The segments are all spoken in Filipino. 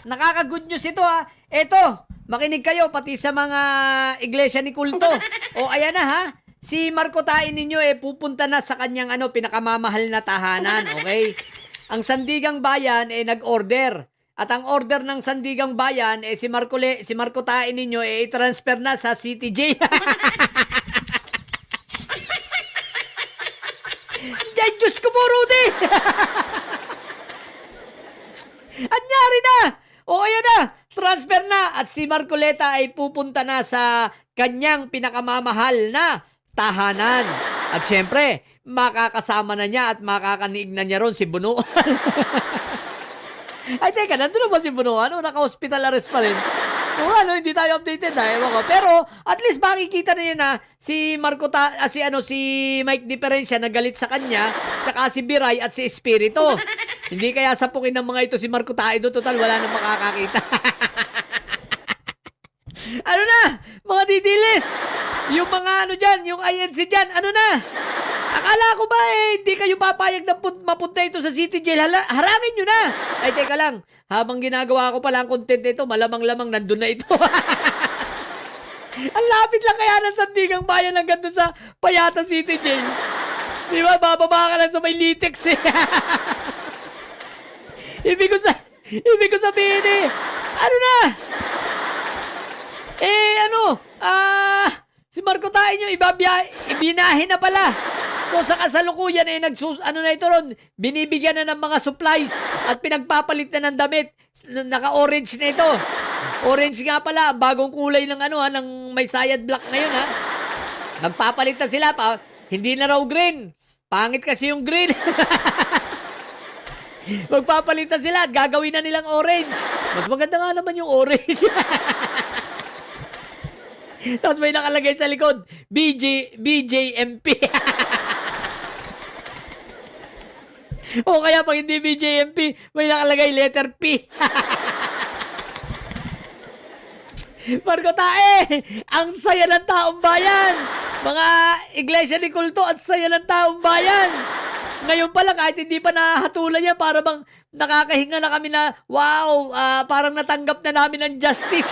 Nakaka-good news ito ha. Eto, makinig kayo pati sa mga iglesia ni kulto. O ayan na ha. Si Marco Tain ninyo pupunta na sa kanyang pinakamamahal na tahanan, okay? Ang Sandigang Bayan nag-order. At ang order ng Sandigang Bayan si Marco Tain ninyo i-transfer na sa City Jail. Ay, Diyos ko po, Rudy! Anyari na! O ayan na, transfer na at si Marcoleta ay pupunta na sa kanyang pinakamamahal na tahanan. At syempre, makakasama na niya at makakaniig na niya ron si Bunuan. Ay, teka, nandun na ba si Bunuan? O naka-hospital arrest pa rin? O hindi tayo updated ha, ewan ko. Pero, at least makikita na niya na si si Mike Diferensya na galit sa kanya, tsaka si Biray at si Espiritu. Hindi kaya sapukin ng mga ito si Marco Tain, total wala nang makakakita. Ano na, mga didilis? Yung mga dyan, yung INC dyan, ano na? Akala ko ba hindi kayo papayag na mapunta ito sa City Jail? Harangin nyo na! Ay, teka lang. Habang ginagawa ko pala ang content ito, malamang-lamang nandun na ito. Ang lapit lang kaya ng Sandigang Bayan hanggang doon sa Payata City Jail. Di ba? Bababa ka lang sa may Litex Ibig ko sabihin ano na? Si Marco Tain yung ibinahin na pala. So sa kasalukuyan na ito ron, binibigyan na ng mga supplies at pinagpapalit na ng damit. Naka-orange na ito. Orange nga pala, bagong kulay ng ng may sayad black ngayon ha. Magpapalit na sila pa, hindi na raw green. Pangit kasi yung green. Magpapalit na sila at gagawin na nilang orange. Mas maganda nga naman yung orange. Tapos may nakalagay sa likod, BJMP. O kaya pag hindi BJMP, may nakalagay letter P. Marco Tain, ang saya ng taong bayan. Mga iglesia ni kulto, ang saya ng taong bayan. Ngayon pala, kahit hindi pa nahatulan niya, para bang nakakahinga na kami na, wow, parang natanggap na namin ang justice.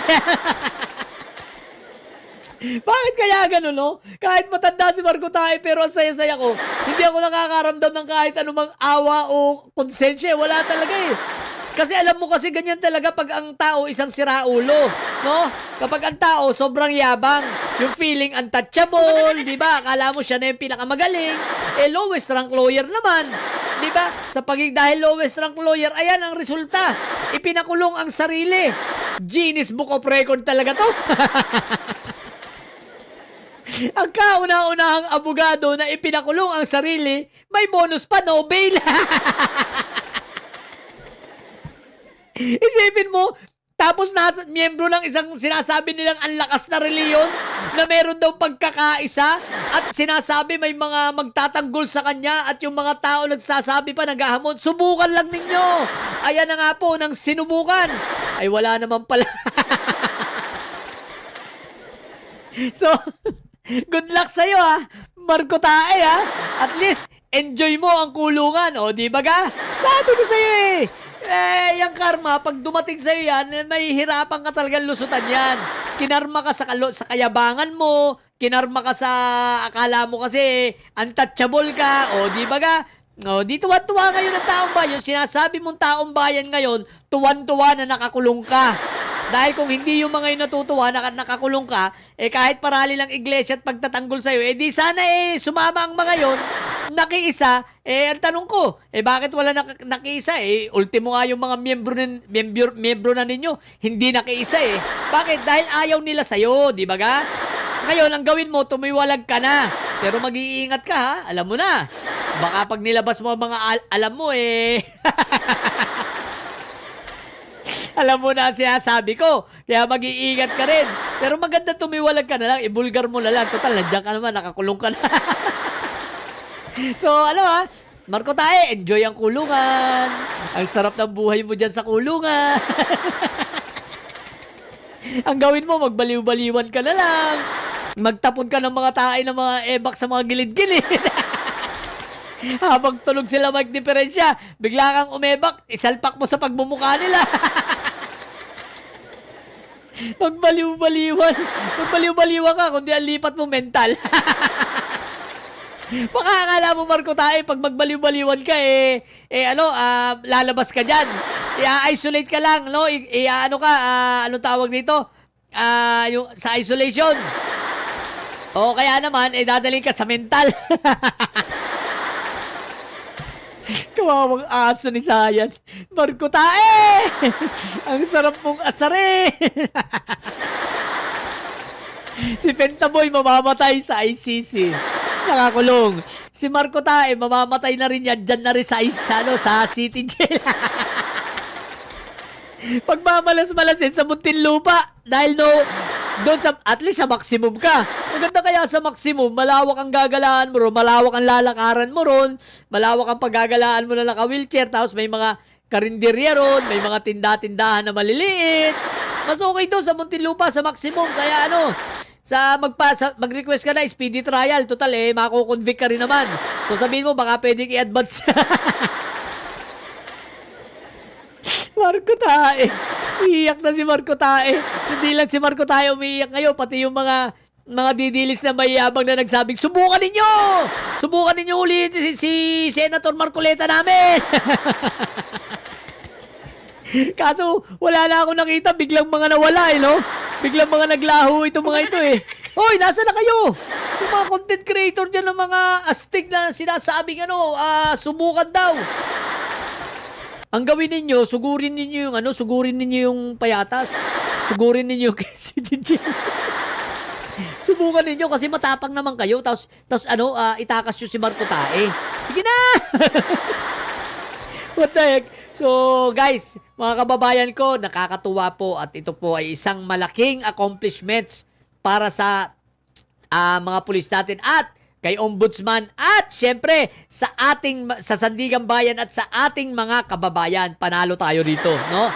Bakit kaya gano'n, no? Kahit matanda si Marco Tain, pero ang saya-saya ko, hindi ako nakakaramdam ng kahit anumang awa o konsensya. Wala talaga Kasi alam mo kasi ganyan talaga pag ang tao isang siraulo, no? Kapag ang tao sobrang yabang, yung feeling untouchable, di ba? Akala mo siya na yung pinakamagaling, lowest rank lawyer naman, di ba? Dahil lowest rank lawyer, ayan ang resulta. Ipinakulong ang sarili. Guinness Book of Record talaga to. Ang kauna-unahang abogado na ipinakulong ang sarili, may bonus pa, no bail. Isipin mo, tapos miyembro ng isang sinasabi nilang ang lakas na reliyon na meron daw pagkakaisa at sinasabi may mga magtatanggol sa kanya at yung mga tao nagsasabi pa, naghahamon, subukan lang ninyo. Ayan na nga po, nang sinubukan, ay wala naman pala. So, good luck sa'yo Marco Tain At least, enjoy mo ang kulungan. O, di ba ga? Sabi ko sa'yo yung karma, pag dumating sa'yo yan, may hirapan ka talagang lusutan yan. Kinarma ka sa kayabangan mo, kinarma ka sa akala mo kasi untouchable ka. O, di ba ga? O, di tuwan-tuwa ngayon ng taong bayan. Sinasabi mong taong bayan ngayon, tuwan-tuwa na nakakulong ka. Dahil kung hindi yung mga yun natutuwa na nakakulong ka, kahit parali lang iglesia at pagtatanggol sa'yo, di sana sumama ang mga yon, nakiisa, ang tanong ko, bakit wala nakiisa? Ultimo nga yung mga miyembro na ninyo, hindi nakiisa Bakit? Dahil ayaw nila sa'yo, di ba ga? Ngayon, ang gawin mo, tumiwalag ka na. Pero mag-iingat ka ha, alam mo na. Baka pag nilabas mo ang mga alam mo alam mo na ang sinasabi ko. Kaya mag-iingat ka rin. Pero maganda tumiwalag ka na lang. Ibulgar mo na lang. Total, nandiyan ka naman. Nakakulong ka na. So, Marco Tain, enjoy ang kulungan. Ang sarap ng buhay mo dyan sa kulungan. Ang gawin mo, magbaliw-baliwan ka na lang. Magtapon ka ng mga tae ng mga ebak sa mga gilid-gilid. Habang tulog sila magdiferensya, bigla kang umebak, isalpak mo sa pagmumukha nila. Magbaliw-baliwan. Magbaliw-baliwan ka, kundi ang lipat mo mental. Baka akala mo, Marco Tae, pag magbaliw-baliwan ka, lalabas ka dyan. I-isolate ka lang, no? Anong tawag dito? Yung, sa isolation. O kaya naman, dadaling ka sa mental. Kawawang aso ni Sayan. Marco Tae! Ang sarap mong asare! Si Pentaboy mamamatay sa ICC. Nakakulong. Si Marco Tae mamamatay na rin yan. Dyan na rin sa City Jail. Pagmamalas-malasin sa Muntinlupa. Dahil doon at least sa maximum ka. Maganda kaya sa maximum, malawak ang gagalaan mo ron, malawak ang lalakaran mo ron, malawak ang paggagalaan mo na naka-wheelchair, tapos may mga karinderya ron, may mga tinda-tindahan na maliliit. Mas okay doon sa Muntinlupa, sa maximum. Kaya mag-request ka na, speedy trial. Total, mako-convict ka rin naman. So sabihin mo, baka pwedeng i-advance. Marco Tae. Iiyak na si Marco Tae. Hindi lang si Marco Tae umiiyak ngayon, pati yung mga didilis na mayabang na nagsabing, subukan ninyo! Subukan ninyo ulit si Senator Marcoleta namin! Kaso, wala na ako nakita, biglang mga nawala no? Biglang mga naglaho itong mga ito Hoy, nasa na kayo? Yung mga content creator dyan ng mga astig na sinasabing subukan daw. Ang gawin ninyo, sugurin ninyo yung payatas. Sugurin ninyo yung KCDJ. Subukan ninyo kasi matapang naman kayo. Tapos itakas nyo si Marco Tae. Sige na! What the heck? So, guys, mga kababayan ko, nakakatuwa po at ito po ay isang malaking accomplishments para sa mga pulis natin at kay Ombudsman at syempre sa Sandigan Bayan at sa ating mga kababayan. Panalo tayo dito, no?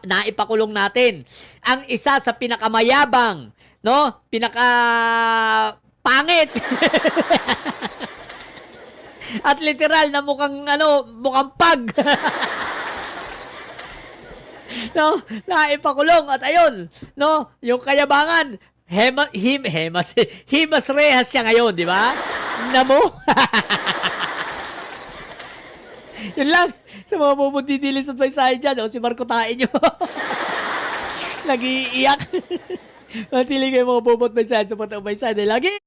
Naipakulong natin ang isa sa pinakamayabang, no? Pangit. At literal na mukhang pag. No, naipakulong at ayun, no, yung kayabangan. Himas Rehas siya ngayon, di ba? Namo? Yun lang. Sa mga pupuntidilis at may sayo dyan, si Marco Tae nyo. Nag-iiyak. Matili kayo mga bubot may sayo sa patang may sayo. Lagi.